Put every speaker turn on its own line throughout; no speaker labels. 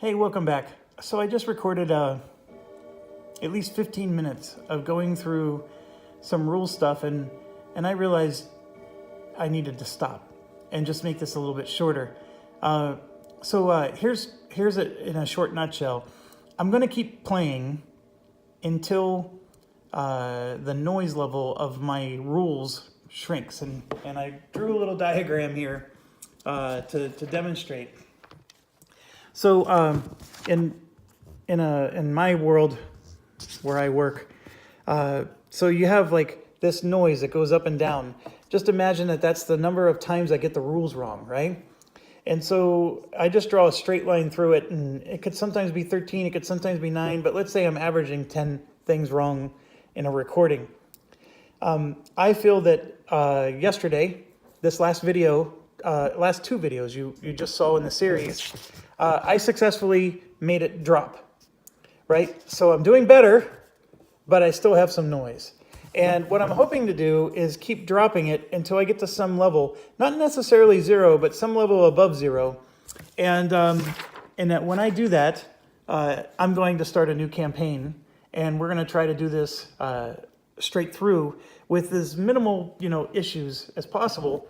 Hey, welcome back. So I just recorded at least 15 minutes of going through some rule stuff, and I realized I needed to stop and just make this a little bit shorter. Here's it in a short nutshell. I'm going to keep playing until the noise level of my rules shrinks, and I drew a little diagram here to demonstrate. So in my world where I work, so you have like this noise that goes up and down. Just imagine that that's the number of times I get the rules wrong, right? And so I just draw a straight line through it, and it could sometimes be 13, it could sometimes be 9, but let's say I'm averaging 10 things wrong in a recording. I feel that yesterday, this last video, last two videos you just saw in the series, I successfully made it drop, right? So I'm doing better, but I still have some noise. And what I'm hoping to do is keep dropping it until I get to some level, not necessarily 0, but some level above 0. And that when I do that, I'm going to start a new campaign, and we're going to try to do this straight through with as minimal, issues as possible.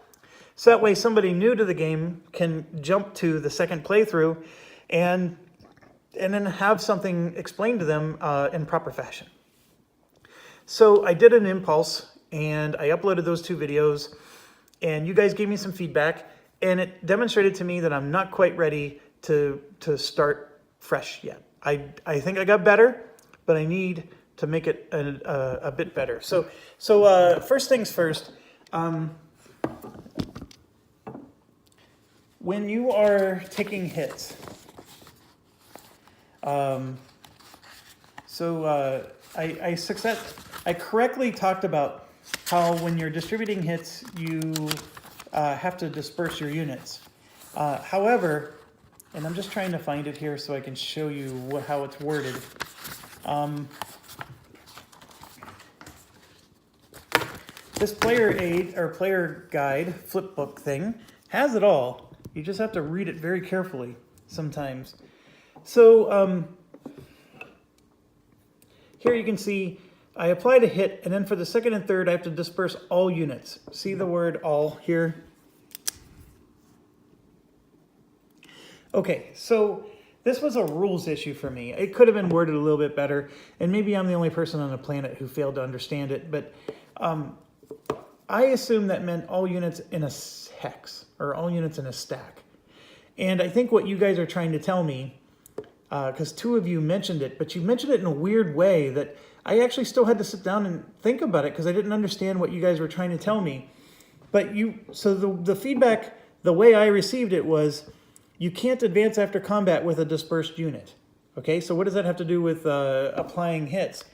So that way somebody new to the game can jump to the second playthrough and then have something explained to them in proper fashion. So I did an impulse, and I uploaded those two videos, and you guys gave me some feedback, and it demonstrated to me that I'm not quite ready to start fresh yet. I think I got better, but I need to make it a bit better. So first things first, when you are taking hits, I correctly talked about how when you're distributing hits, you have to disperse your units. However, and I'm just trying to find it here so I can show you how it's worded. This player aid or player guide flip book thing has it all. You just have to read it very carefully sometimes. So here you can see I applied a hit, and then for the second and third I have to disperse all units. See the word all here? Okay, so this was a rules issue for me. It could have been worded a little bit better, and maybe I'm the only person on the planet who failed to understand it, but I assumed that meant all units in a hex, or all units in a stack. And I think what you guys are trying to tell me, because two of you mentioned it, but you mentioned it in a weird way that I actually still had to sit down and think about it because I didn't understand what you guys were trying to tell me. But so the feedback, the way I received it was, you can't advance after combat with a dispersed unit. Okay, so what does that have to do with applying hits?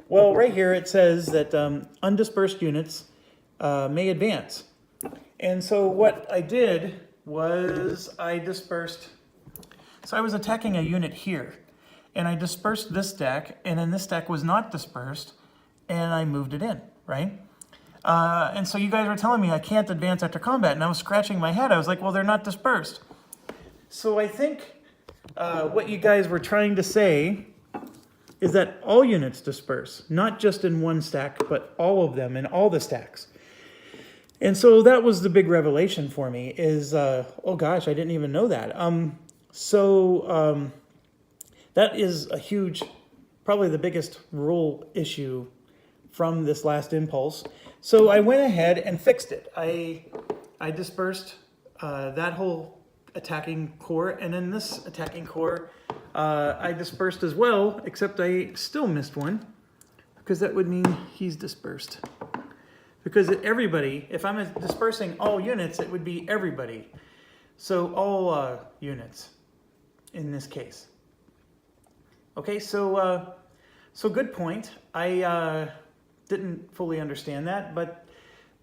Well, right here it says that undispersed units may advance. And so what I did was I dispersed. So I was attacking a unit here, and I dispersed this stack, and then this stack was not dispersed, and I moved it in, right? And so you guys were telling me I can't advance after combat, and I was scratching my head. I was like, well, they're not dispersed. So I think what you guys were trying to say is that all units disperse, not just in one stack, but all of them in all the stacks. And so that was the big revelation for me is, oh gosh, I didn't even know that. That is a huge, probably the biggest rule issue from this last impulse. So I went ahead and fixed it. I dispersed that whole attacking core, and then this attacking core I dispersed as well, except I still missed one, because that would mean he's dispersed. Because everybody, if I'm dispersing all units, it would be everybody. So all units in this case. Okay, so good point. I didn't fully understand that, but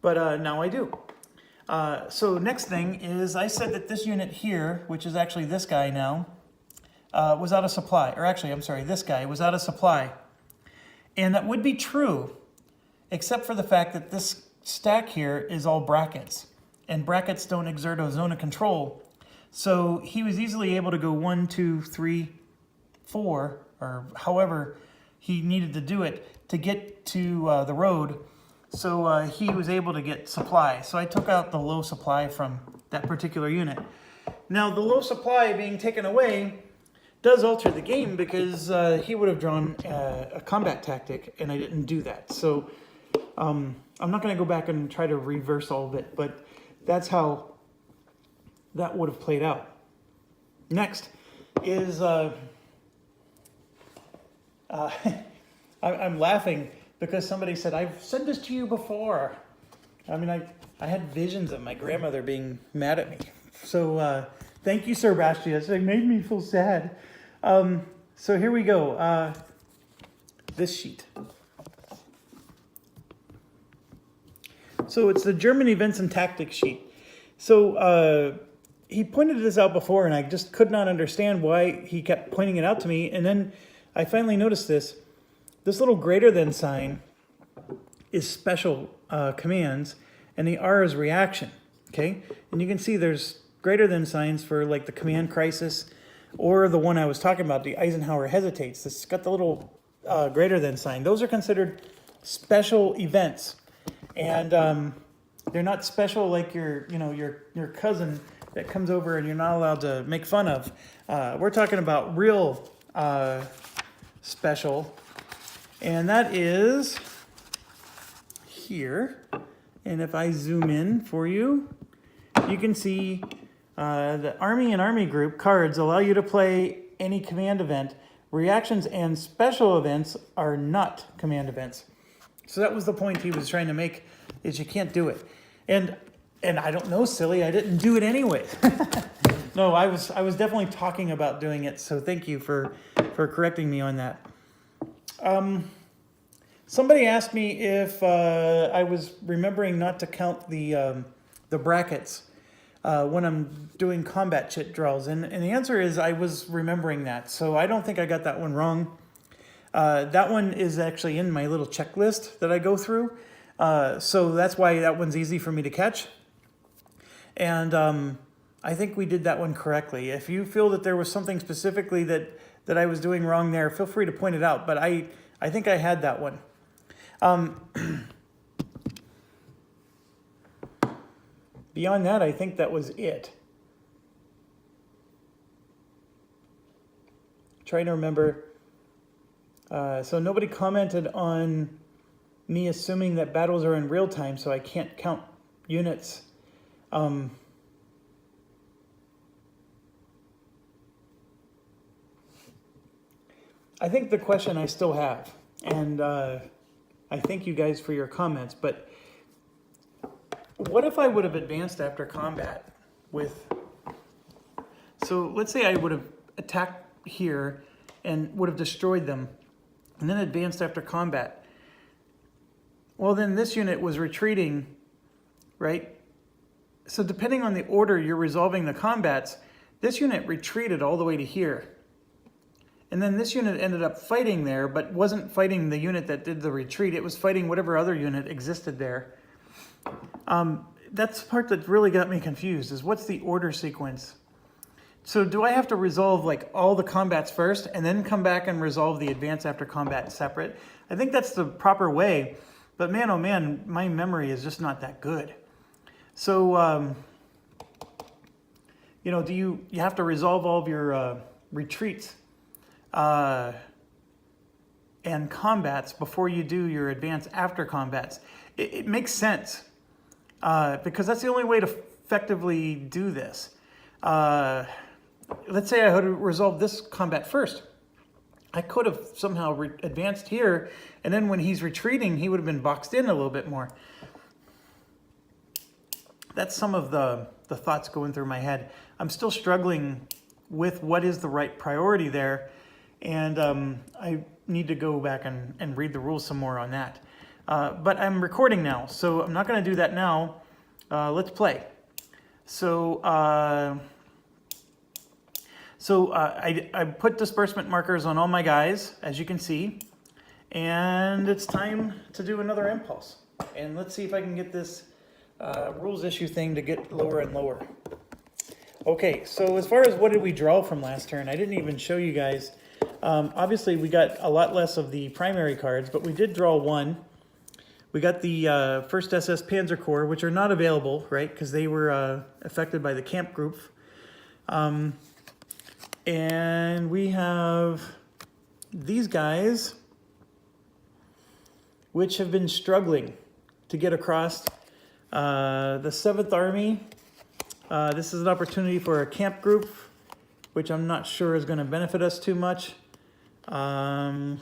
now I do. So next thing is I said that this unit here, which is actually this guy now, was out of supply. Or actually, I'm sorry, this guy was out of supply. And that would be true, except for the fact that this stack here is all brackets, and brackets don't exert a zone of control. So he was easily able to go 1, 2, 3, 4, or however he needed to do it to get to the road. So he was able to get supply. So I took out the low supply from that particular unit. Now the low supply being taken away does alter the game because he would have drawn a combat tactic, and I didn't do that. So I'm not going to go back and try to reverse all of it, but that's how that would have played out. Next is I'm laughing because somebody said, I've said this to you before. I mean, I had visions of my grandmother being mad at me. So thank you, Sir Bastius. It made me feel sad. So here we go. This sheet. So it's the German events and tactics sheet. So he pointed this out before, and I just could not understand why he kept pointing it out to me. And then I finally noticed this. This little greater than sign is special commands, and the R is reaction, okay? And you can see there's greater than signs for like the command crisis, or the one I was talking about, the Eisenhower hesitates. This has got the little greater than sign. Those are considered special events, and they're not special like your cousin that comes over and you're not allowed to make fun of. We're talking about real special, and that is here. And if I zoom in for you, you can see the Army and Army Group cards allow you to play any command event. Reactions and special events are not command events. So that was the point he was trying to make, is you can't do it. And I don't know, silly, I didn't do it anyway. No, I was definitely talking about doing it, so thank you for correcting me on that. Somebody asked me if I was remembering not to count the brackets when I'm doing combat chit drills, and the answer is I was remembering that, so I don't think I got that one wrong. That one is actually in my little checklist that I go through, so that's why that one's easy for me to catch. And I think we did that one correctly. If you feel that there was something specifically that I was doing wrong there, feel free to point it out, but I think I had that one. Beyond that, I think that was it. Trying to remember. So nobody commented on me assuming that battles are in real time, so I can't count units. I think the question I still have, and I thank you guys for your comments, but what if I would have advanced after combat with... So let's say I would have attacked here and would have destroyed them, and then advanced after combat. Well, then this unit was retreating, right? So depending on the order you're resolving the combats, this unit retreated all the way to here. And then this unit ended up fighting there, but wasn't fighting the unit that did the retreat. It was fighting whatever other unit existed there. That's the part that really got me confused, is what's the order sequence? So do I have to resolve like all the combats first and then come back and resolve the advance after combat separate? I think that's the proper way, but man, oh man, my memory is just not that good. So, do you have to resolve all of your retreats and combats before you do your advance after combats? It makes sense because that's the only way to effectively do this. Let's say I had to resolve this combat first. I could have somehow advanced here, and then when he's retreating, he would have been boxed in a little bit more. That's some of the thoughts going through my head. I'm still struggling with what is the right priority there, and I need to go back and read the rules some more on that. But I'm recording now, so I'm not going to do that now. Let's play. So I put disbursement markers on all my guys, as you can see, and it's time to do another impulse. And let's see if I can get this rules issue thing to get lower and lower. Okay, so as far as what did we draw from last turn, I didn't even show you guys. Obviously, we got a lot less of the primary cards, but we did draw one. We got the 1st SS Panzer Corps, which are not available, right, because they were affected by the camp group. And we have these guys, which have been struggling to get across. The 7th Army, this is an opportunity for a camp group, which I'm not sure is going to benefit us too much. And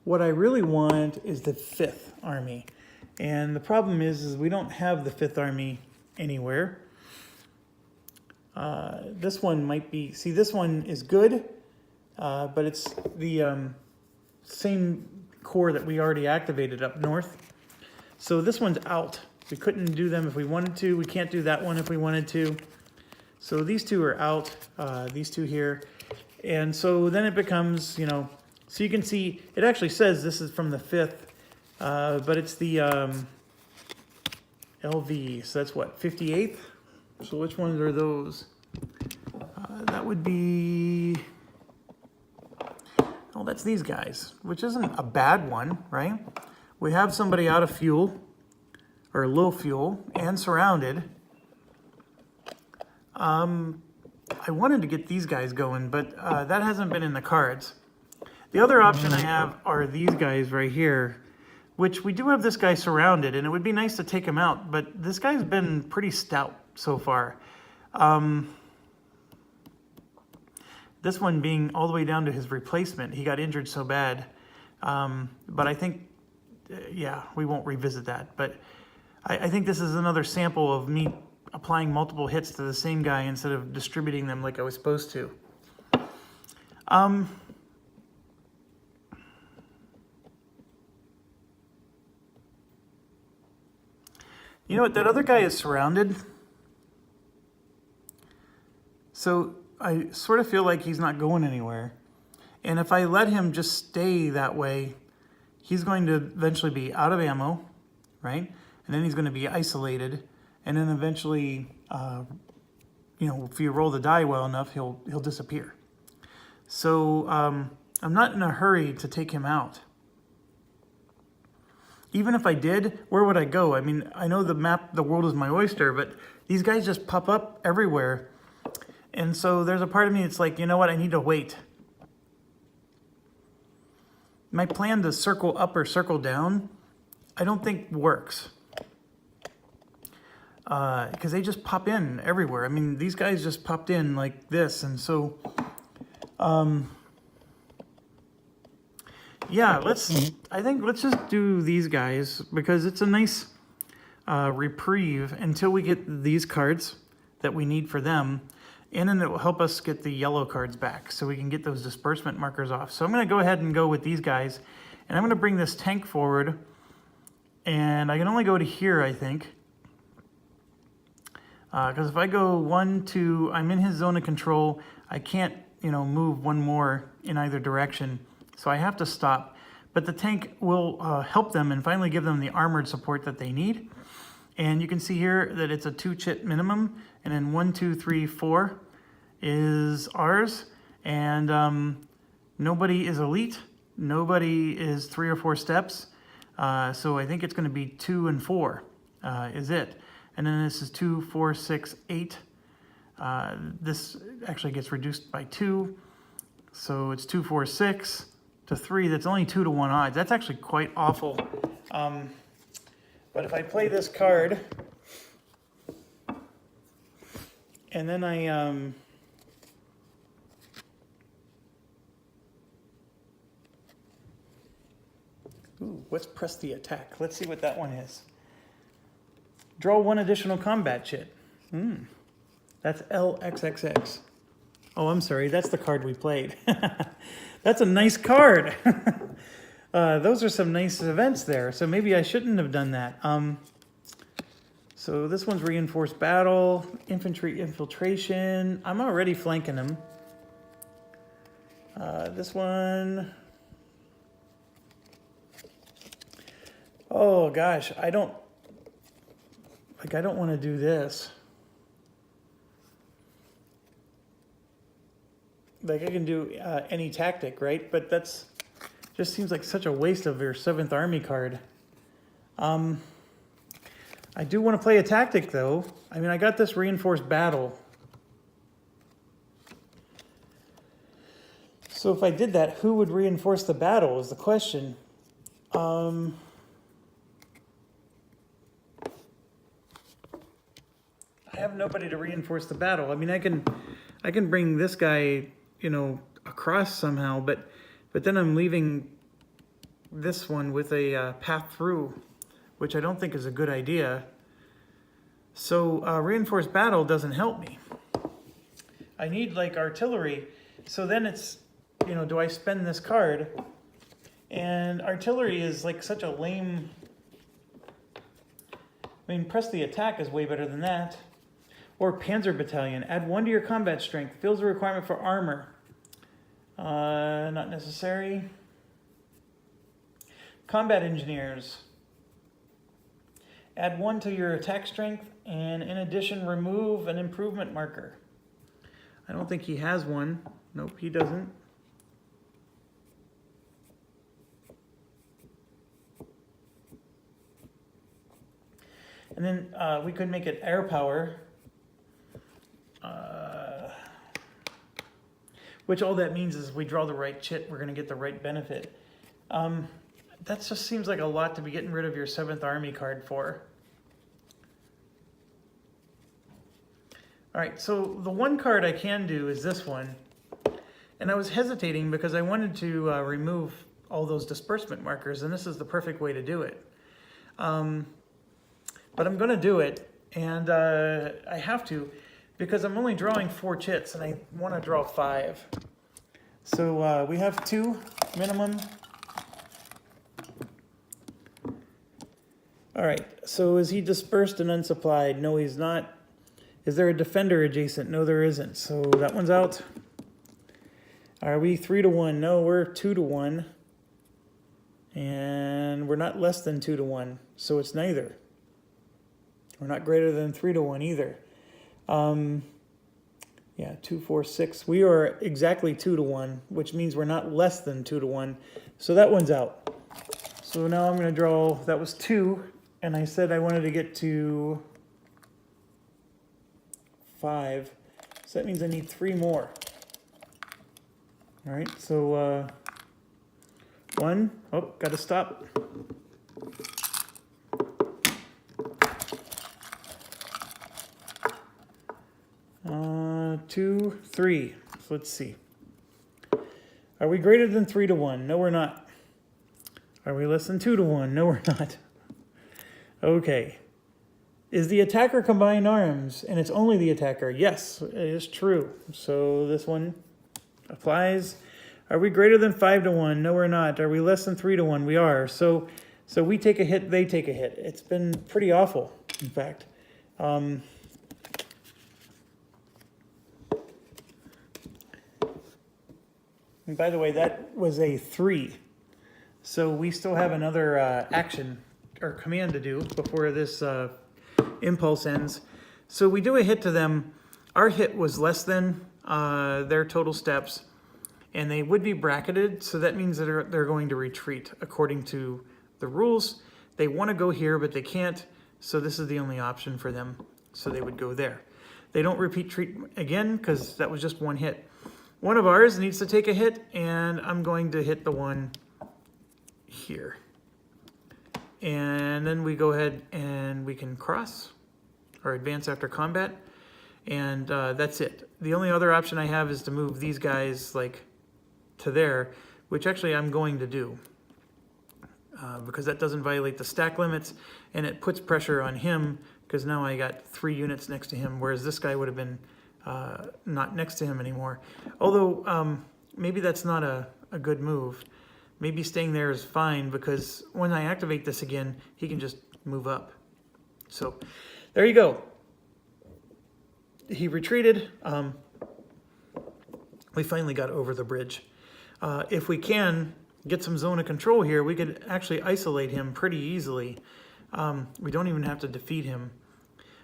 what I really want is the 5th Army. And the problem is we don't have the 5th Army anywhere. This one might be, see, this one is good, but it's the same corps that we already activated up north. So this one's out. We couldn't do them if we wanted to. We can't do that one if we wanted to. So these two are out, these two here. And so then it becomes, you know, so you can see, it actually says this is from the 5th, but it's the LV, so that's what, 58th? So which ones are those? That would be, oh, that's these guys, which isn't a bad one, right? We have somebody out of fuel, or low fuel, and surrounded. I wanted to get these guys going, but that hasn't been in the cards. The other option I have are these guys right here, which we do have this guy surrounded, and it would be nice to take him out, but this guy's been pretty stout so far. This one being all the way down to his replacement. He got injured so bad. But I think, yeah, we won't revisit that. But I think this is another sample of me applying multiple hits to the same guy instead of distributing them like I was supposed to. You know what? That other guy is surrounded. So I sort of feel like he's not going anywhere. And if I let him just stay that way, he's going to eventually be out of ammo, right? And then he's going to be isolated. And then eventually, you know, if you roll the die well enough, he'll disappear. So I'm not in a hurry to take him out. Even if I did, where would I go? I mean, I know the map, the world is my oyster, but these guys just pop up everywhere. And so there's a part of me that's like, you know what, I need to wait. My plan to circle up or circle down, I don't think works. Because they just pop in everywhere. I mean, these guys just popped in like this. And so, yeah, I think let's just do these guys because it's a nice reprieve until we get these cards that we need for them. And then it will help us get the yellow cards back so we can get those disbursement markers off. So I'm going to go ahead and go with these guys. And I'm going to bring this tank forward. And I can only go to here, I think. Because if I go 1, 2, I'm in his zone of control. I can't, you know, move one more in either direction. So I have to stop. But the tank will help them and finally give them the armored support that they need. And you can see here that it's a 2-chit minimum. And then 1, 2, 3, 4 is ours. And nobody is elite. Nobody is 3 or 4 steps. So I think it's going to be 2 and 4 is it. And then this is 2, 4, 6, 8. This actually gets reduced by 2. So it's 2, 4, 6 to 3. That's only 2 to 1 odds. That's actually quite awful. But if I play this card, and then I let's press the attack. Let's see what that one is. Draw 1 additional combat chit. That's LXXX. Oh, I'm sorry. That's the card we played. That's a nice card. Those are some nice events there. So maybe I shouldn't have done that. So this one's reinforced battle, infantry infiltration. I'm already flanking them. This one. Oh gosh, I don't want to do this. Like I can do any tactic, right? But that's just seems like such a waste of your 7th Army card. I do want to play a tactic though. I mean, I got this reinforced battle. So if I did that, who would reinforce the battle is the question. I have nobody to reinforce the battle. I mean, I can bring this guy, you know, across somehow, but then I'm leaving this one with a path through, which I don't think is a good idea. So reinforced battle doesn't help me. I need like artillery. So then it's, you know, do I spend this card? And artillery is like such a lame, I mean, press the attack is way better than that. Or Panzer Battalion, add 1 to your combat strength, fills the requirement for armor. Not necessary. Combat Engineers, add 1 to your attack strength, and in addition, remove an improvement marker. I don't think he has one. Nope, he doesn't. And then we could make it air power. Which all that means is if we draw the right chit, we're going to get the right benefit. That just seems like a lot to be getting rid of your 7th Army card for. All right, so the one card I can do is this one. And I was hesitating because I wanted to remove all those disbursement markers, and this is the perfect way to do it. But I'm going to do it, and I have to because I'm only drawing 4 chits, and I want to draw 5. So we have 2 minimum. All right, so is he dispersed and unsupplied? No, he's not. Is there a defender adjacent? No, there isn't. So that one's out. Are we 3 to 1? No, we're 2 to 1. And we're not less than 2 to 1, so it's neither. We're not greater than 3 to 1 either. Yeah, 2, 4, 6. We are exactly 2 to 1, which means we're not less than 2 to 1. So that one's out. So now I'm going to draw, that was 2, and I said I wanted to get to 5. So that means I need 3 more. All right, so 1. Oh, got to stop. 2, 3. So let's see. Are we greater than 3 to 1? No, we're not. Are we less than 2 to 1? No, we're not. Okay. Is the attacker combined arms? And it's only the attacker. Yes, it is true. So this one applies. Are we greater than 5 to 1? No, we're not. Are we less than 3 to 1? We are. So we take a hit, they take a hit. It's been pretty awful, in fact. And by the way, that was a 3. So we still have another action or command to do before this impulse ends. So we do a hit to them. Our hit was less than their total steps, and they would be bracketed. So that means that they're going to retreat according to the rules. They want to go here, but they can't. So this is the only option for them. So they would go there. They don't retreat again because that was just 1 hit. One of ours needs to take a hit, and I'm going to hit the one here. And then we go ahead and we can cross or advance after combat, and that's it. The only other option I have is to move these guys like to there, which actually I'm going to do because that doesn't violate the stack limits, and it puts pressure on him because now I got 3 units next to him, whereas this guy would have been not next to him anymore. Although maybe that's not a good move. Maybe staying there is fine because when I activate this again, he can just move up. So there you go. He retreated. We finally got over the bridge. If we can, get some zone of control here, we could actually isolate him pretty easily. We don't even have to defeat him.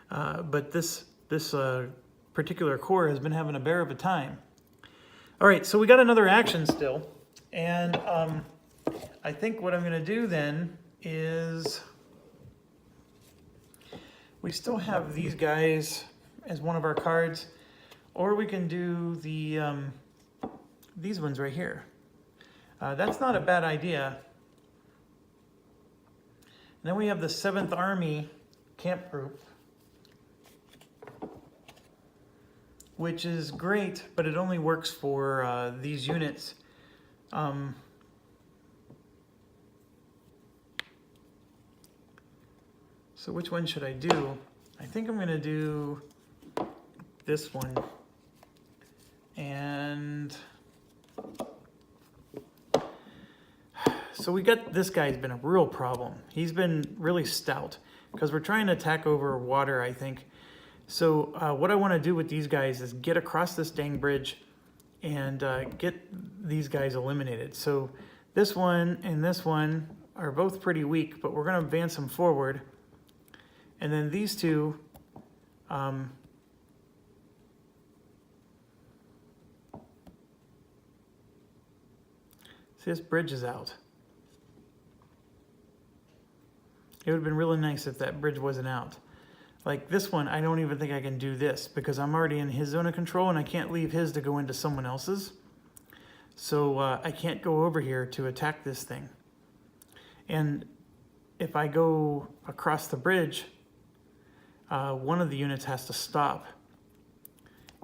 But this particular core has been having a bear of a time. All right, so we got another action still. And I think what I'm going to do then is we still have these guys as one of our cards, or we can do the these ones right here. That's not a bad idea. And then we have the 7th Army camp group, which is great, but it only works for these units. So which one should I do? I think I'm going to do this one. And so we got, this guy's been a real problem. He's been really stout because we're trying to attack over water, I think. So what I want to do with these guys is get across this dang bridge and get these guys eliminated. So this one and this one are both pretty weak, but we're going to advance them forward. And then these two, see, this bridge is out. It would have been really nice if that bridge wasn't out. Like this one, I don't even think I can do this because I'm already in his zone of control and I can't leave his to go into someone else's. So I can't go over here to attack this thing. And if I go across the bridge, one of the units has to stop.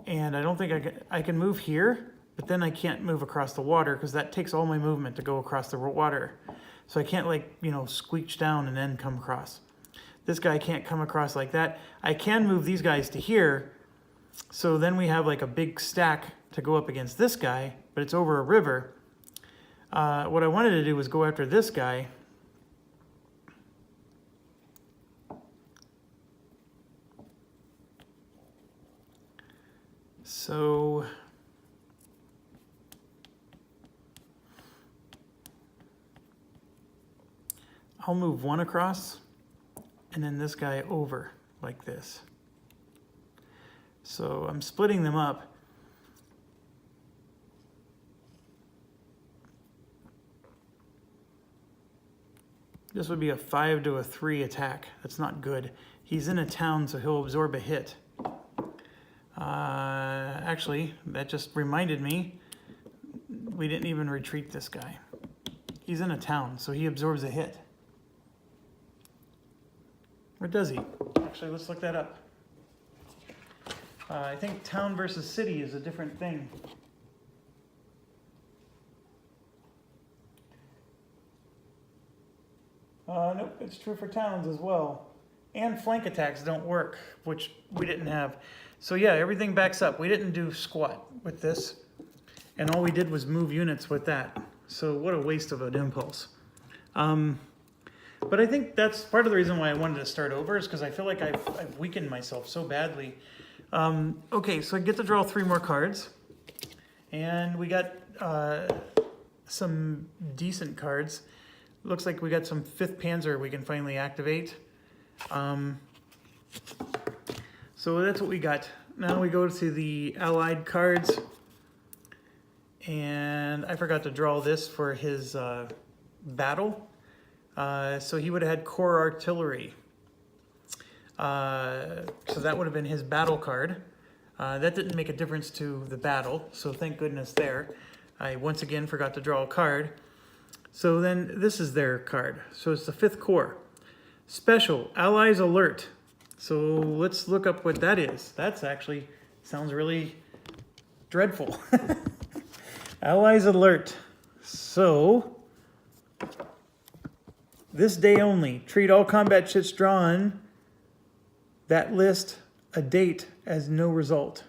And I don't think I can move here, but then I can't move across the water because that takes all my movement to go across the water. So I can't, like, you know, squeach down and then come across. This guy can't come across like that. I can move these guys to here. So then we have like a big stack to go up against this guy, but it's over a river. What I wanted to do was go after this guy. So I'll move one across and then this guy over like this. So I'm splitting them up. This would be a 5 to a 3 attack. That's not good. He's in a town, so he'll absorb a hit. Actually, that just reminded me, we didn't even retreat this guy. He's in a town, so he absorbs a hit. Or does he? Actually, let's look that up. I think town versus city is a different thing. Nope, it's true for towns as well. And flank attacks don't work, which we didn't have. So yeah, everything backs up. We didn't do squat with this. And all we did was move units with that. So what a waste of an impulse. But I think that's part of the reason why I wanted to start over is because I feel like I've weakened myself so badly. Okay, so I get to draw 3 more cards. And we got some decent cards. Looks like we got some 5th Panzer we can finally activate. So that's what we got. Now we go to the Allied cards. And I forgot to draw this for his battle. So he would have had Corps Artillery. So that would have been his battle card. That didn't make a difference to the battle, so thank goodness there. I once again forgot to draw a card. So then this is their card. So it's the 5th Corps. Special, Allies Alert. So let's look up what that is. That's actually, sounds really dreadful. Allies Alert. So, this day only, treat all combat ships drawn that list a date as no result.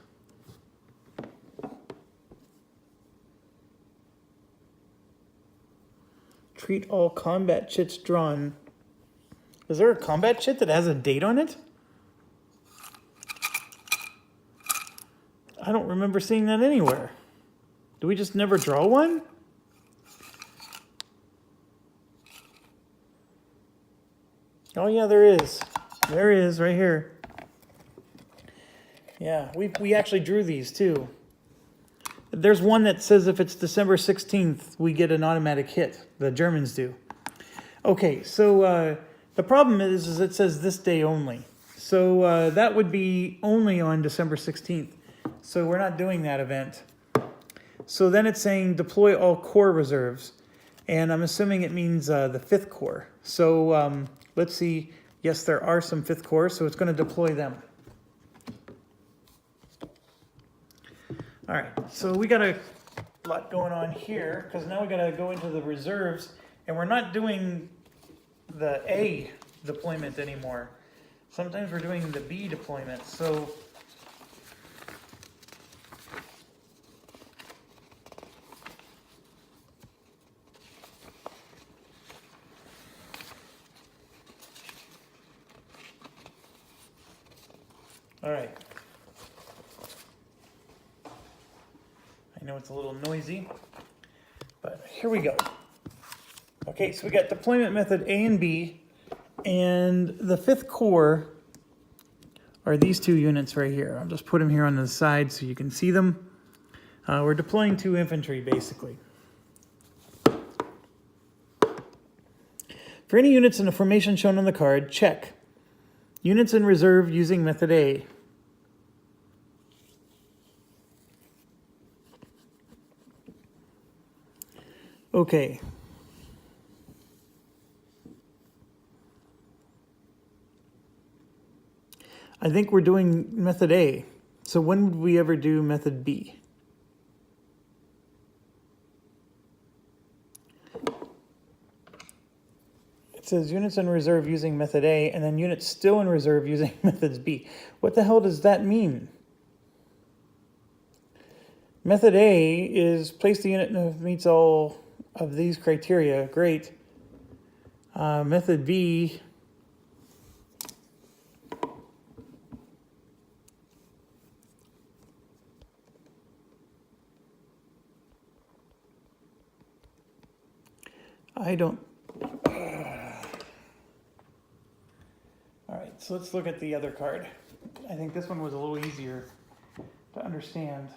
Treat all combat chits drawn. Is there a combat chit that has a date on it? I don't remember seeing that anywhere. Do we just never draw one? Oh yeah, there is. There is, right here. Yeah, we actually drew these too. There's one that says if it's December 16th, we get an automatic hit. The Germans do. Okay, so the problem is it says this day only. So that would be only on December 16th. So we're not doing that event. So then it's saying deploy all core reserves. And I'm assuming it means the 5th Corps. So let's see. Yes, there are some 5th Corps, so it's going to deploy them. All right, so we got a lot going on here because now we got to go into the reserves, and we're not doing the A deployment anymore. Sometimes we're doing the B deployment. So all right. I know it's a little noisy, but here we go. Okay, so we got deployment method A and B, and the 5th Corps are these 2 units right here. I'll just put them here on the side so you can see them. We're deploying 2 infantry, basically. For any units in the formation shown on the card, check. Units in reserve using method A. Okay. I think we're doing method A. So when would we ever do method B? It says units in reserve using method A, and then units still in reserve using methods B. What the hell does that mean? Method A is place the unit that meets all of these criteria. Great. Method B, I don't. All right, so let's look at the other card. I think this one was a little easier to understand.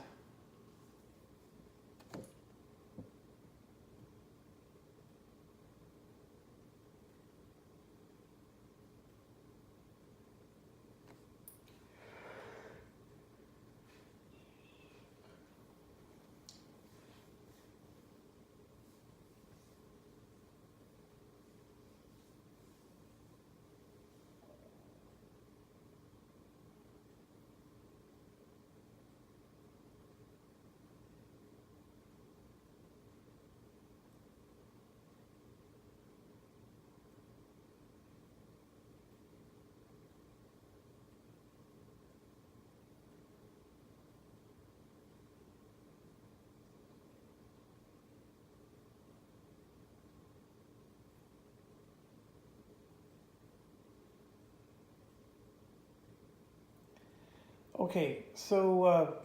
Okay, so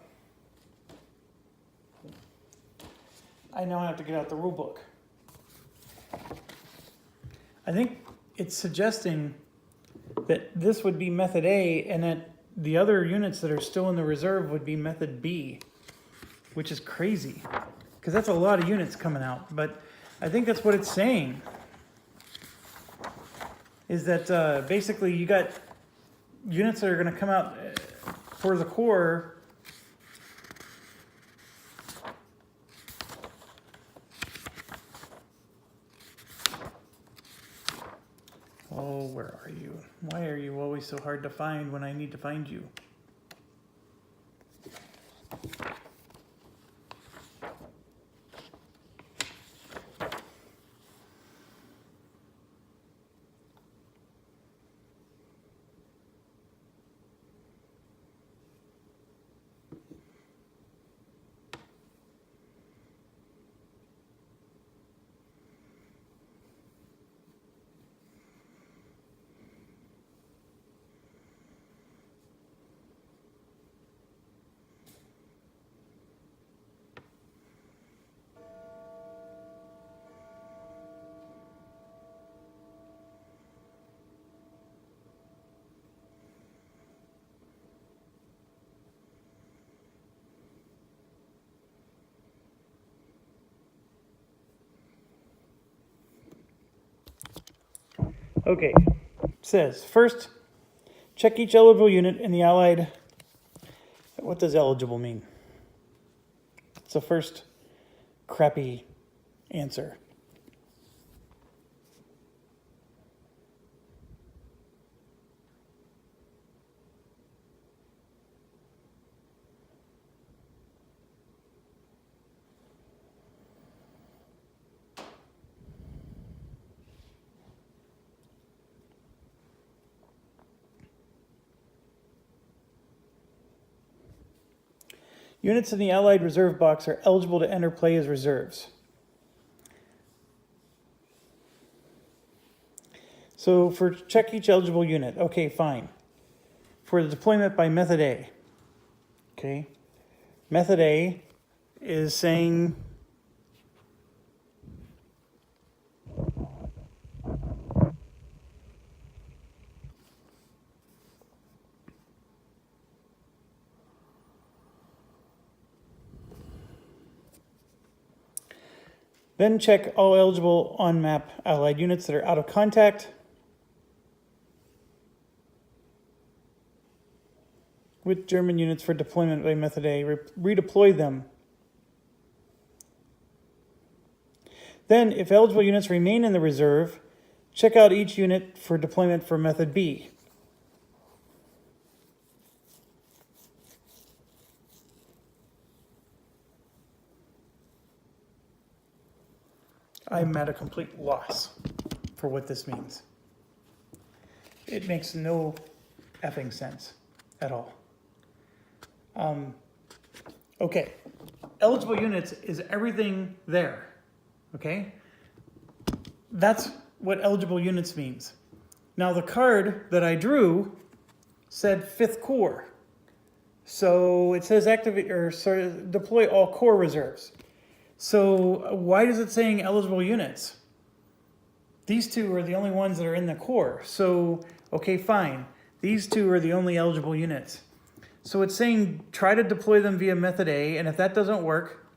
I now have to get out the rule book. I think it's suggesting that this would be method A and that the other units that are still in the reserve would be method B, which is crazy because that's a lot of units coming out. But I think that's what it's saying, is that basically you got units that are going to come out for the core. Oh, where are you? Why are you always so hard to find when I need to find you? Okay, it says, first, check each eligible unit in the Allied. What does eligible mean? It's the first crappy answer. Units in the Allied reserve box are eligible to enter play as reserves. So for check each eligible unit, okay, fine. For the deployment by method A, okay, method A is saying then check all eligible on-map Allied units that are out of contact with German units for deployment by method A. Redeploy them. Then, if eligible units remain in the reserve, check out each unit for deployment for method B. I'm at a complete loss for what this means. It makes no effing sense at all. Okay, eligible units is everything there, okay? That's what eligible units means. Now the card that I drew said 5th Corps. So it says activate or deploy all core reserves. So why is it saying eligible units? These two are the only ones that are in the core. So, okay, fine. These two are the only eligible units. So it's saying try to deploy them via method A, and if that doesn't work,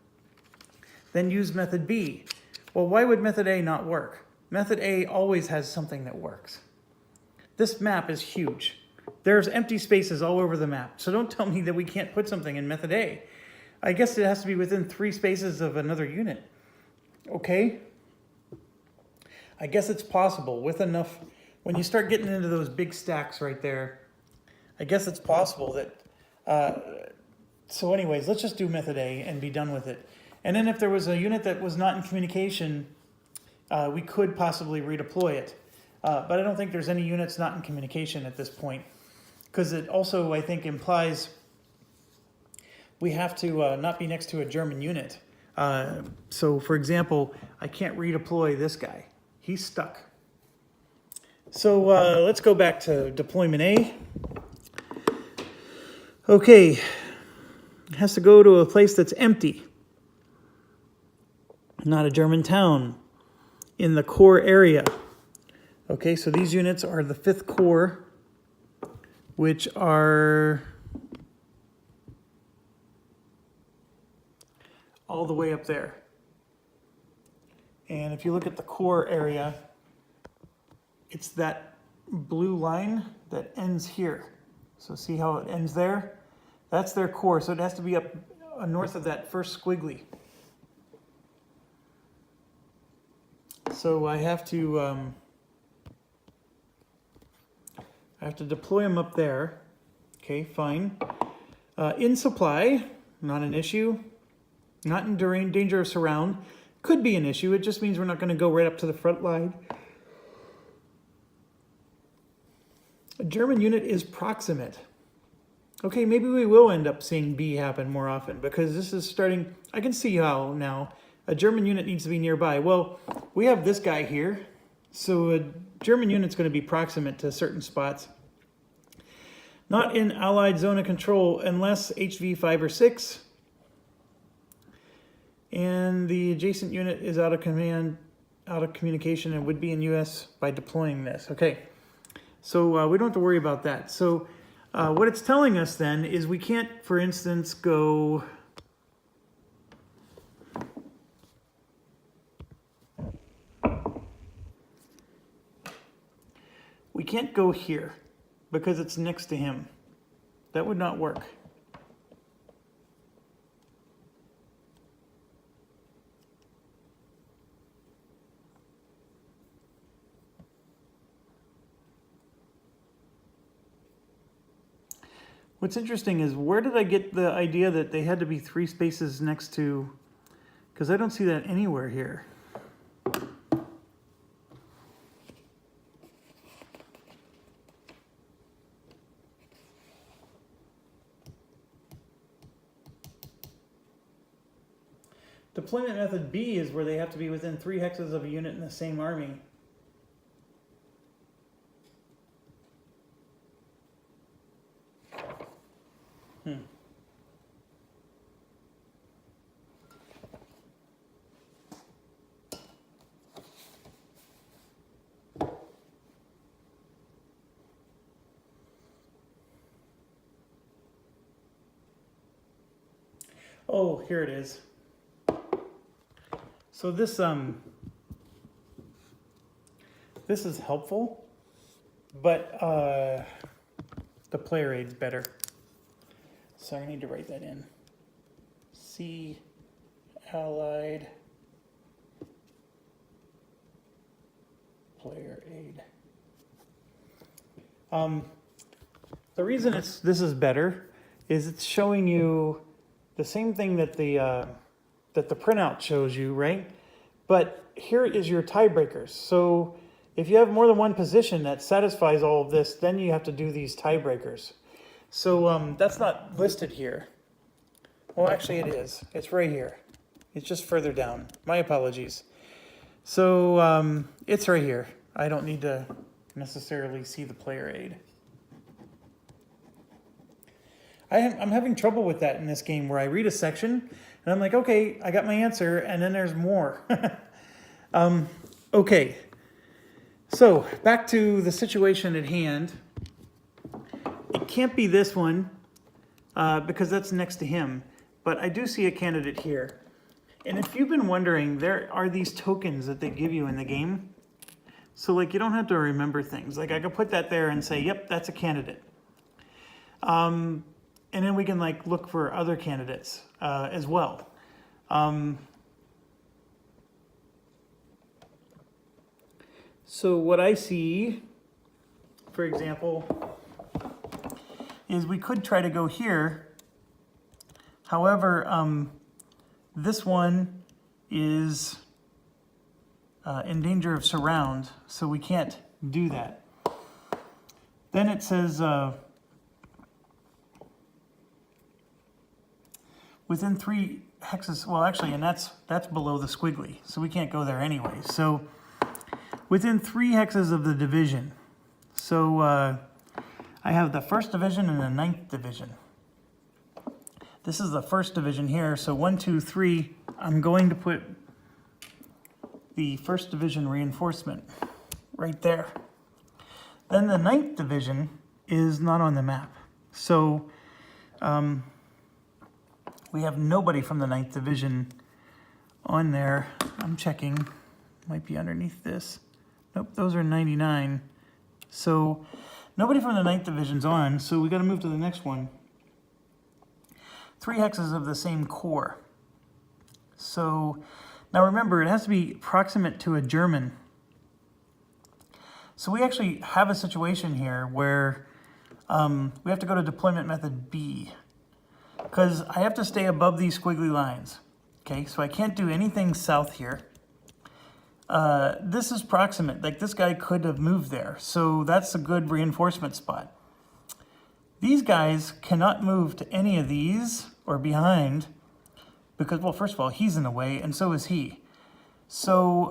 then use method B. Well, why would method A not work? Method A always has something that works. This map is huge. There's empty spaces all over the map. So don't tell me that we can't put something in method A. I guess it has to be within 3 spaces of another unit. Okay? I guess it's possible with enough, when you start getting into those big stacks right there, I guess it's possible that, so anyways, let's just do method A and be done with it. And then if there was a unit that was not in communication, we could possibly redeploy it. But I don't think there's any units not in communication at this point, because it also, I think, implies we have to not be next to a German unit. So for example, I can't redeploy this guy. He's stuck. So let's go back to deployment A. Okay, it has to go to a place that's empty. Not a German town. In the core area. Okay, so these units are the 5th Corps, which are all the way up there. And if you look at the core area, it's that blue line that ends here. So see how it ends there? That's their core, so it has to be up north of that first squiggly. So I have to deploy them up there. Okay, fine. In supply, not an issue. Not in danger of surround. Could be an issue. It just means we're not going to go right up to the front line. A German unit is proximate. Okay, maybe we will end up seeing B happen more often, because this is starting, I can see how now a German unit needs to be nearby. Well, we have this guy here, so a German unit's going to be proximate to certain spots. Not in Allied zone of control unless HV 5 or 6. And the adjacent unit is out of command, out of communication, and would be in US by deploying this. Okay, so we don't have to worry about that. So what it's telling us then is we can't, for instance, go can't go here because it's next to him. That would not work. What's interesting is, where did I get the idea that they had to be 3 spaces next to, because I don't see that anywhere here. Deployment method B is where they have to be within 3 hexes of a unit in the same army. Oh, here it is. So this is helpful, but the player aid's better. So I need to write that in. C allied player aid. The reason this is better is it's showing you the same thing that the printout shows you, right? But here is your tiebreakers. So if you have more than one position that satisfies all of this, then you have to do these tiebreakers. So that's not listed here. Well, actually it is. It's right here. It's just further down. My apologies. So it's right here. I don't need to necessarily see the player aid. I'm having trouble with that in this game, where I read a section and I'm like, okay, I got my answer, and then there's more. Okay, so back to the situation at hand. It can't be this one because that's next to him, but I do see a candidate here. And if you've been wondering, there are these tokens that they give you in the game. So like, you don't have to remember things. Like, I could put that there and say, yep, that's a candidate. And then we can like look for other candidates as well. So what I see, for example, is we could try to go here. However, this one is in danger of surround, so we can't do that. Then it says within 3 hexes, well actually, and that's below the squiggly, so we can't go there anyway. So within 3 hexes of the division. So I have the 1st division and the 9th division. This is the 1st division here, so 1, 2, 3, I'm going to put the 1st division reinforcement right there. Then the 9th division is not on the map. So we have nobody from the 9th division on there. I'm checking, might be underneath this. Nope, those are 99. So nobody from the 9th division's on, so we gotta move to the next one. 3 hexes of the same core. So now remember, it has to be proximate to a German. So we actually have a situation here where we have to go to deployment method B, because I have to stay above these squiggly lines. Okay, so I can't do anything south here. This is proximate, like this guy could have moved there, so that's a good reinforcement spot. These guys cannot move to any of these or behind because, well, first of all, he's in the way and so is he. So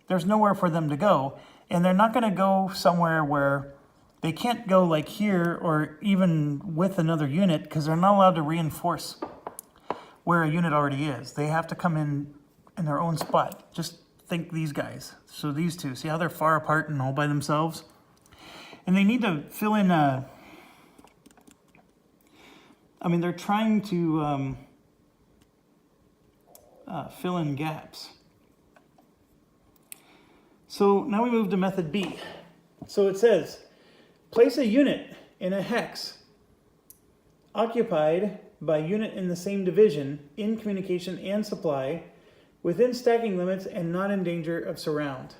there's nowhere for them to go, and they're not gonna go somewhere where they can't go like here or even with another unit, because they're not allowed to reinforce where a unit already is. They have to come in their own spot. Just think these guys. So these two, see how they're far apart and all by themselves? And they need to fill in, I mean, they're trying to fill in gaps. So now we move to method B. So it says, place a unit in a hex occupied by unit in the same division in communication and supply within stacking limits and not in danger of surround.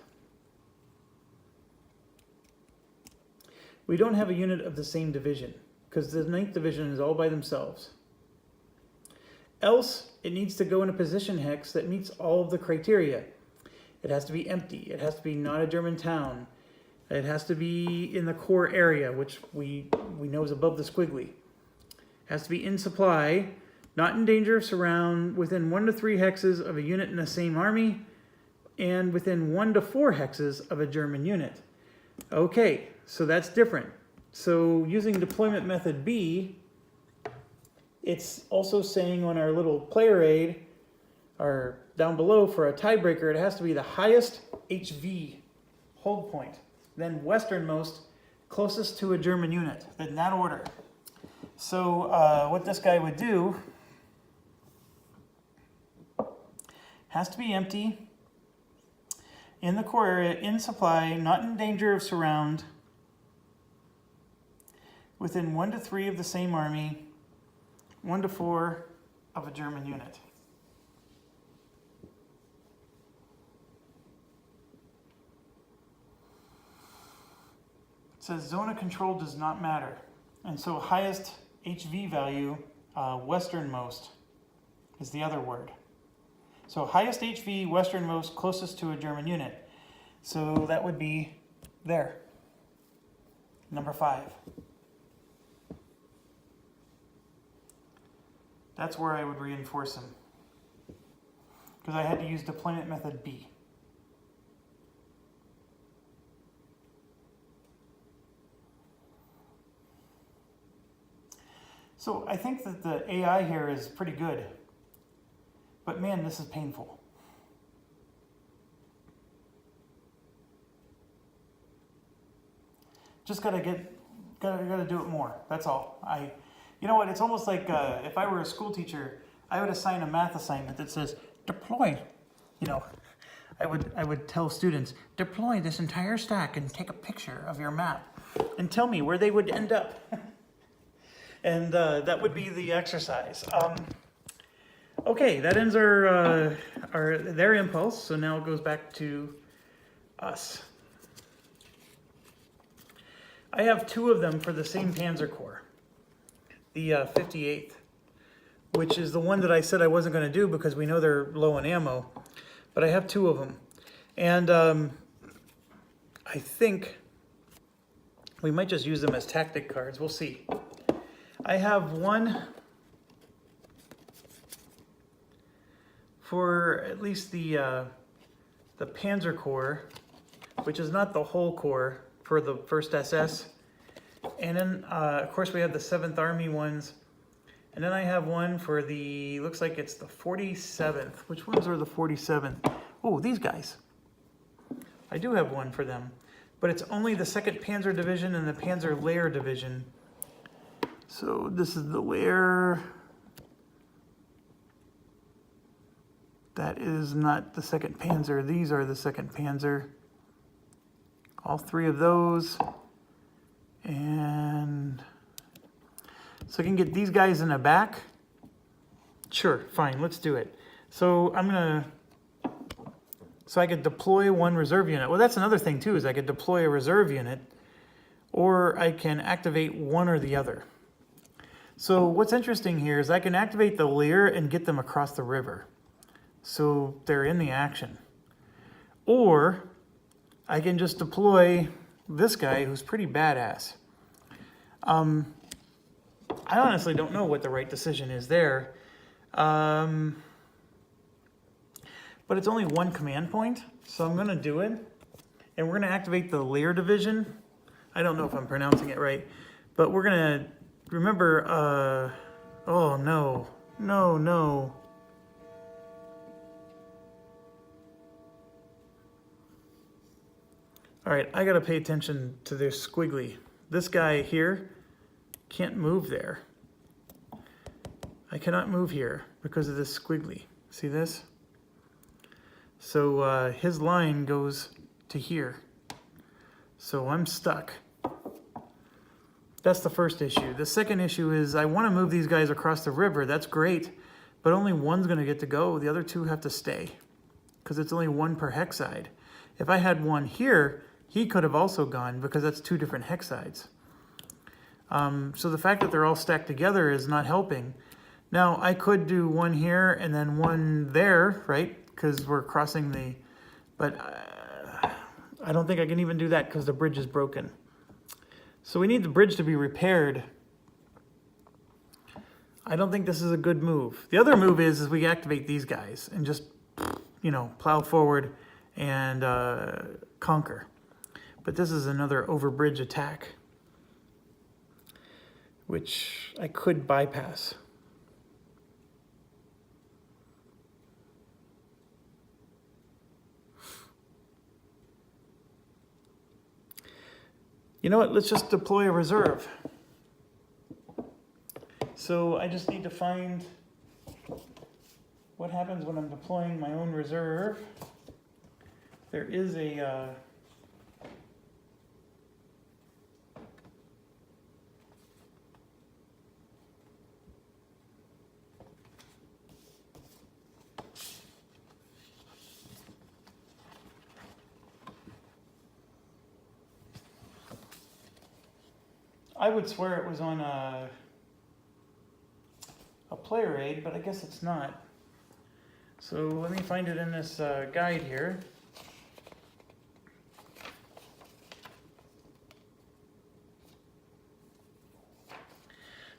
We don't have a unit of the same division because the 9th division is all by themselves. Else, it needs to go in a position hex that meets all of the criteria. It has to be empty. It has to be not a German town. It has to be in the core area, which we know is above the squiggly. It has to be in supply, not in danger of surround, within 1 to 3 hexes of a unit in the same army, and within 1 to 4 hexes of a German unit. Okay, so that's different. So using deployment method B, it's also saying on our little player aid, or down below for a tiebreaker, it has to be the highest HV hold point, then westernmost, closest to a German unit, in that order. So what this guy would do, has to be empty, in the core area, in supply, not in danger of surround, within 1 to 3 of the same army, 1 to 4 of a German unit. It says zone of control does not matter. And so highest HV value, westernmost, is the other word. So highest HV, westernmost, closest to a German unit. So that would be there, number 5. That's where I would reinforce him, because I had to use deployment method B. So I think that the AI here is pretty good, but man, this is painful. Just gotta do it more. That's all. You know what? It's almost like if I were a school teacher, I would assign a math assignment that says deploy. You know, I would tell students, deploy this entire stack and take a picture of your map and tell me where they would end up. And that would be the exercise. Okay, that ends their impulse. So now it goes back to us. I have 2 of them for the same Panzer Corps, the 58th, which is the one that I said I wasn't going to do because we know they're low on ammo. But I have 2 of them, and I think we might just use them as tactic cards. We'll see. I have one for at least the Panzer Corps, which is not the whole corps, for the 1st SS. And then, of course, we have the 7th Army ones. And then I have one for the, looks like it's the 47th. Which ones are the 47th? Oh, these guys. I do have one for them. But it's only the 2nd Panzer Division and the Panzer Layer Division. So this is the layer. That is not the 2nd Panzer. These are the 2nd Panzer. All 3 of those. And so I can get these guys in the back. Sure, fine, let's do it. So so I could deploy 1 reserve unit. Well, that's another thing too, is I could deploy a reserve unit, or I can activate one or the other. So what's interesting here is I can activate the layer and get them across the river. So they're in the action. Or I can just deploy this guy who's pretty badass. I honestly don't know what the right decision is there. But it's only 1 command point, so I'm gonna do it. And we're gonna activate the layer division. I don't know if I'm pronouncing it right, but we're gonna, remember, oh no. All right, I gotta pay attention to this squiggly. This guy here can't move there. I cannot move here because of this squiggly. See this? So his line goes to here. So I'm stuck. That's the first issue. The second issue is I want to move these guys across the river. That's great, but only one's going to get to go. The other two have to stay because it's only one per hex side. If I had one here, he could have also gone because that's two different hex sides. So the fact that they're all stacked together is not helping. Now, I could do one here and then one there, right? Because we're crossing the... But I don't think I can even do that because the bridge is broken. So we need the bridge to be repaired. I don't think this is a good move. The other move is we activate these guys and just, you know, plow forward and conquer. But this is another overbridge attack, which I could bypass. You know what, let's just deploy a reserve. So I just need to find what happens when I'm deploying my own reserve. There is a I would swear it was on a player aid, but I guess it's not. So let me find it in this guide here.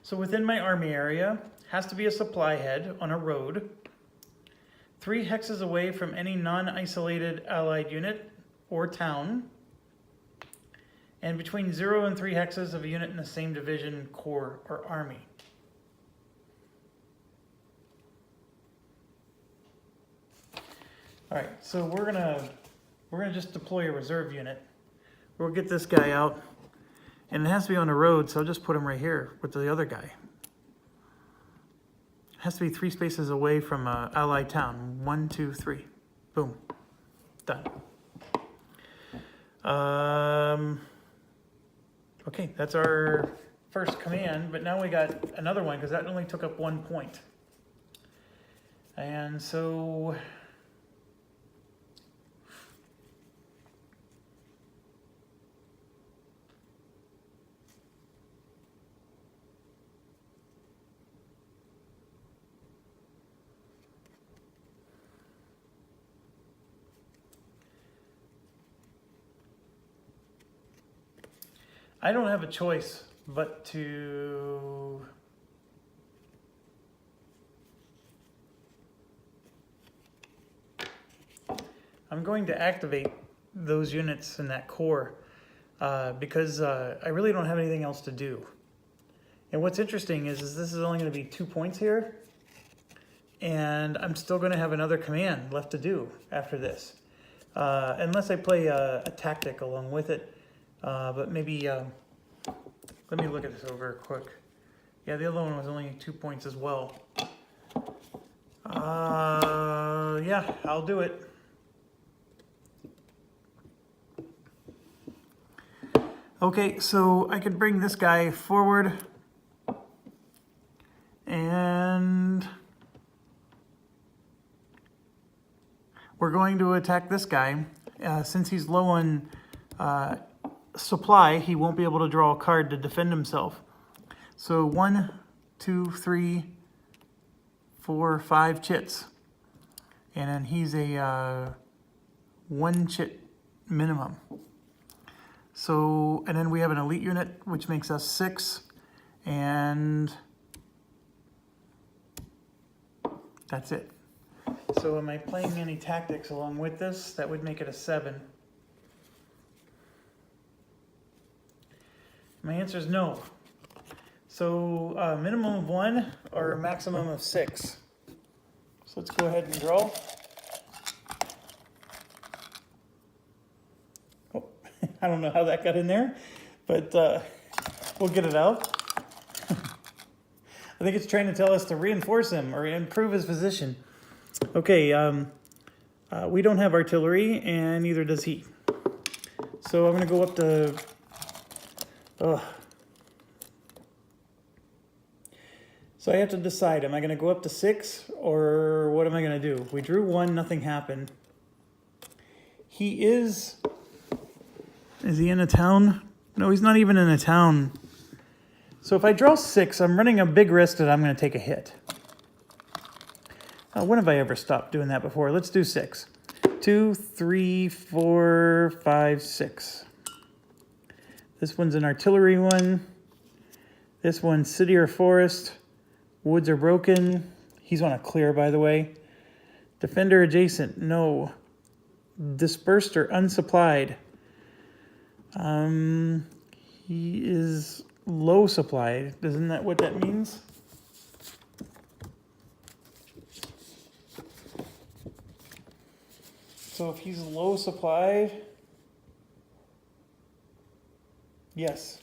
So within my army area, has to be a supply head on a road, 3 hexes away from any non-isolated allied unit or town, and between 0 and 3 hexes of a unit in the same division, corps, or army. All right, so we're gonna just deploy a reserve unit. We'll get this guy out, and it has to be on the road, so I'll just put him right here with the other guy. It has to be 3 spaces away from an allied town. 1, 2, 3. Boom. Done. Okay, that's our first command, but now we got another one because that only took up 1 point. And so I don't have a choice but to I'm going to activate those units in that core because I really don't have anything else to do. And what's interesting is this is only going to be 2 points here, and I'm still going to have another command left to do after this, unless I play a tactic along with it. But maybe, let me look at this over quick. Yeah, the other one was only 2 points as well. Yeah, I'll do it. Okay, so I could bring this guy forward and we're going to attack this guy. Since he's low on supply, he won't be able to draw a card to defend himself. So 1, 2, 3, 4, 5 chits. And then he's a 1 chit minimum. So, and then we have an elite unit, which makes us 6. And that's it. So am I playing any tactics along with this? That would make it a 7. My answer is no. So minimum of 1 or a maximum of 6. So let's go ahead and draw. Oh, I don't know how that got in there, but we'll get it out. I think it's trying to tell us to reinforce him or improve his position. Okay, we don't have artillery, and neither does he. So I'm going to go up to... So I have to decide, am I going to go up to 6 or what am I going to do? We drew 1, nothing happened. He is he in a town? No, he's not even in a town. So if I draw 6, I'm running a big risk that I'm going to take a hit. When have I ever stopped doing that before? Let's do 6. 2, 3, 4, 5, 6. This one's an artillery one. This one's city or forest. Woods are broken. He's on a clear, by the way. Defender adjacent, no. Dispersed or unsupplied. He is low supplied. Isn't that what that means? So if he's low supplied, yes.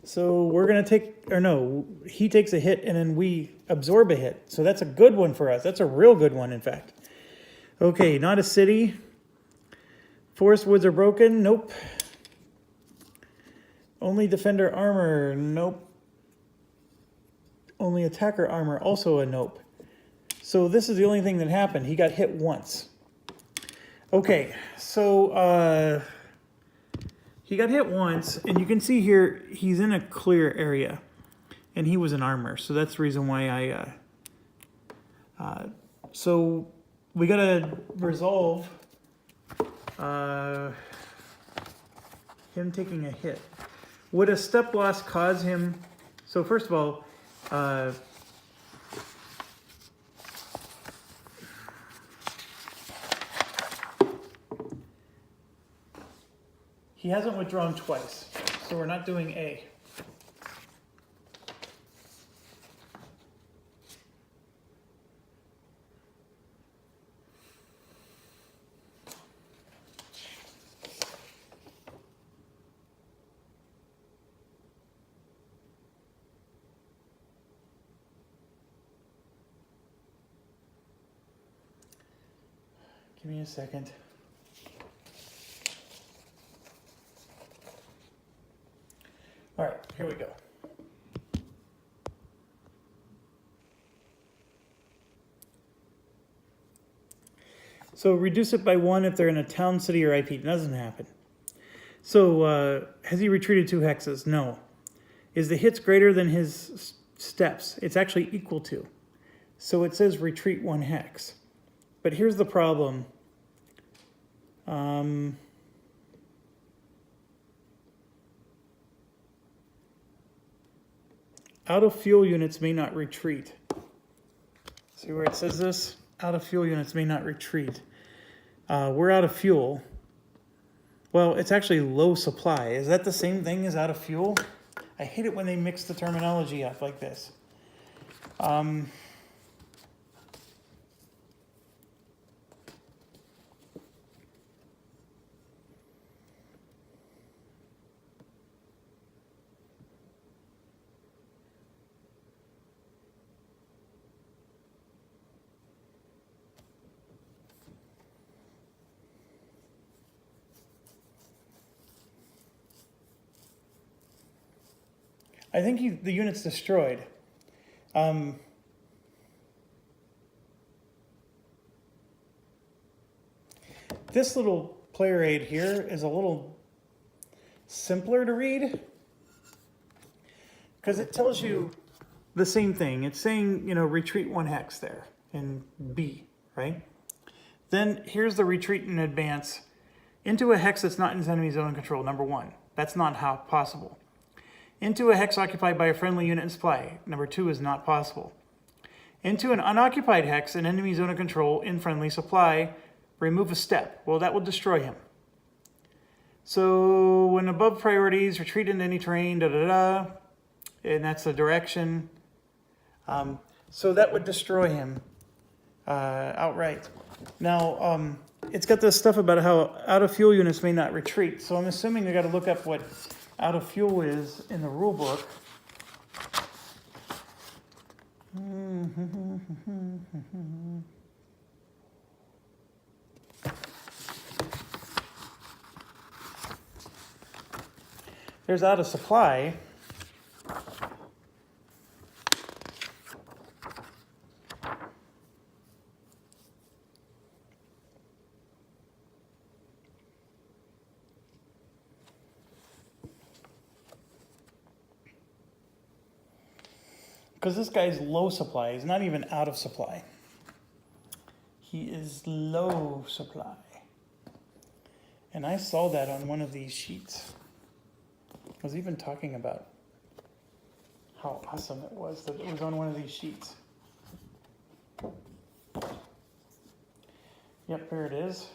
So we're going to take, or no, he takes a hit and then we absorb a hit. So that's a good one for us. That's a real good one, in fact. Okay, not a city. Forest woods are broken. Nope. Only defender armor. Nope. Only attacker armor. Also a nope. So this is the only thing that happened. He got hit once. Okay, so he got hit once, and you can see here he's in a clear area, and he was in armor, so that's the reason why so we gotta resolve him taking a hit. Would a step loss cause him? So first of all, he hasn't withdrawn twice, so we're not doing A. Give me a second. All right, here we go. So reduce it by 1 if they're in a town, city, or IP. It doesn't happen. So has he retreated 2 hexes? No. Is the hits greater than his steps? It's actually equal to. So it says retreat 1 hex. But here's the problem. Out of fuel units may not retreat. See where it says this? Out of fuel units may not retreat. We're out of fuel. Well, it's actually low supply. Is that the same thing as out of fuel? I hate it when they mix the terminology up like this. I think the unit's destroyed. This little player aid here is a little simpler to read because it tells you the same thing. It's saying, you know, retreat 1 hex there in B, right? Then here's the retreat and advance into a hex that's not in his enemy zone of control, number 1. That's not how possible. Into a hex occupied by a friendly unit and supply. Number 2 is not possible. Into an unoccupied hex, an enemy zone of control in friendly supply. Remove a step. Well, that will destroy him. So when above priorities, retreat into any terrain, and that's the direction. So that would destroy him outright. Now, it's got this stuff about how out of fuel units may not retreat. So I'm assuming I got to look up what out of fuel is in the rule book. there's out of supply. Because this guy's low supply. He's not even out of supply. He is low supply. And I saw that on one of these sheets. I was even talking about how awesome it was that it was on one of these sheets. Yep, there it is.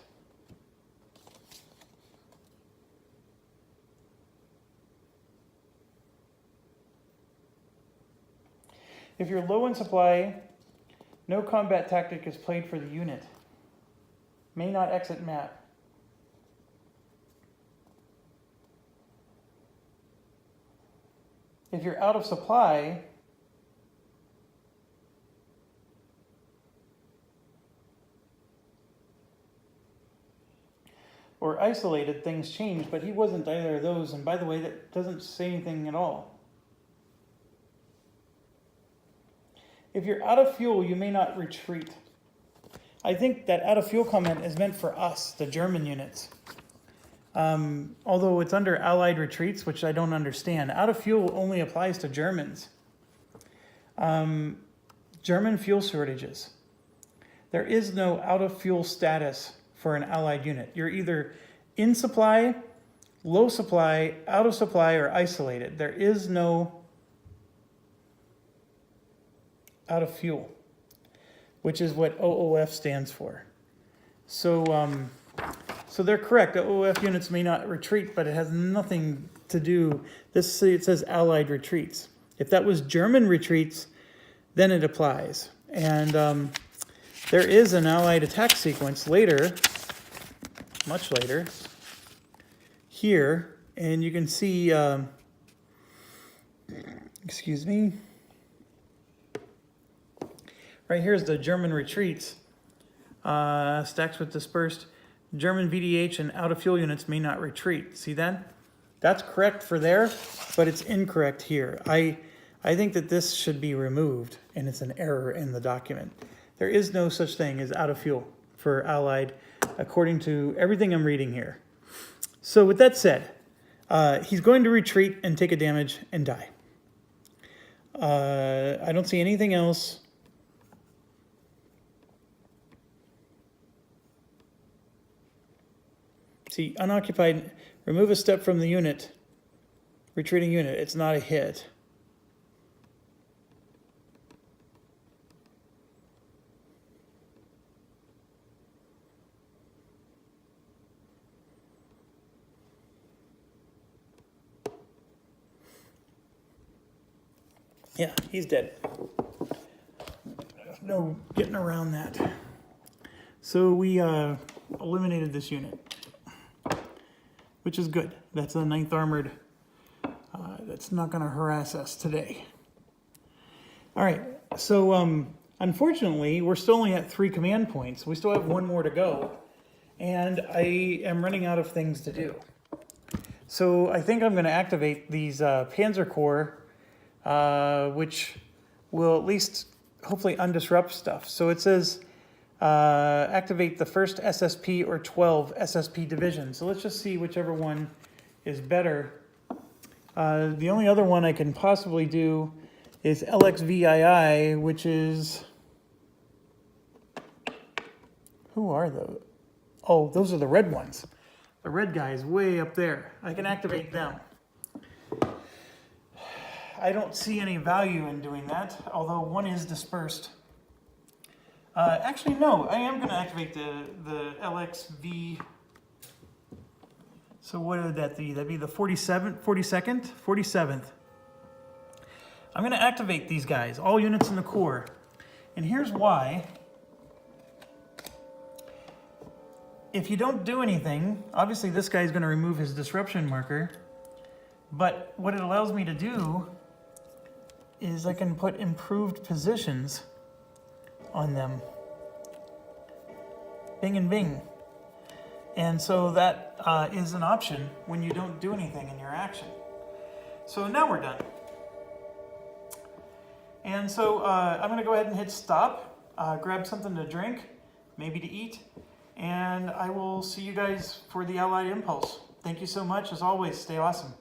If you're low in supply, no combat tactic is played for the unit. May not exit map. If you're out of supply, or isolated, things change, but he wasn't either of those. And by the way, that doesn't say anything at all. If you're out of fuel, you may not retreat. I think that out of fuel comment is meant for us, the German units. Although it's under Allied retreats, which I don't understand. Out of fuel only applies to Germans. German fuel shortages. There is no out of fuel status for an Allied unit. You're either in supply, low supply, out of supply, or isolated. There is no out of fuel, which is what OOF stands for. So they're correct. The OOF units may not retreat, but it has nothing to do. It says Allied retreats. If that was German retreats, then it applies. And there is an Allied attack sequence later, much later, here, and you can see, excuse me, right here's the German retreats. Stacks with dispersed. German VDH and out of fuel units may not retreat. See that? That's correct for there, but it's incorrect here. I think that this should be removed, and it's an error in the document. There is no such thing as out of fuel for Allied, according to everything I'm reading here. So with that said, he's going to retreat and take a damage and die. I don't see anything else. See, unoccupied, remove a step from the unit, retreating unit. It's not a hit. Yeah, he's dead. There's no getting around that. So we eliminated this unit, which is good. That's a 9th Armored. That's not going to harass us today. All right, so unfortunately, we're still only at 3 command points. We still have 1 more to go, and I am running out of things to do. So I think I'm going to activate these Panzer Corps, which will at least hopefully undisrupt stuff. So it says activate the 1st SSP or 12 SSP division. So let's just see whichever one is better. The only other one I can possibly do is LXVII, which is... Who are those? Oh, those are the red ones. The red guy is way up there. I can activate them. I don't see any value in doing that, although one is dispersed. Actually, no, I am going to activate the LXV. So what would that be? That'd be the 47th, 42nd, 47th. I'm going to activate these guys, all units in the Corps. And here's why. If you don't do anything, obviously this guy's going to remove his disruption marker. But what it allows me to do is I can put improved positions on them. Bing and bing. And so that is an option when you don't do anything in your action. So now we're done. And so I'm going to go ahead and hit stop, grab something to drink, maybe to eat, and I will see you guys for the Allied Impulse. Thank you so much. As always, stay awesome.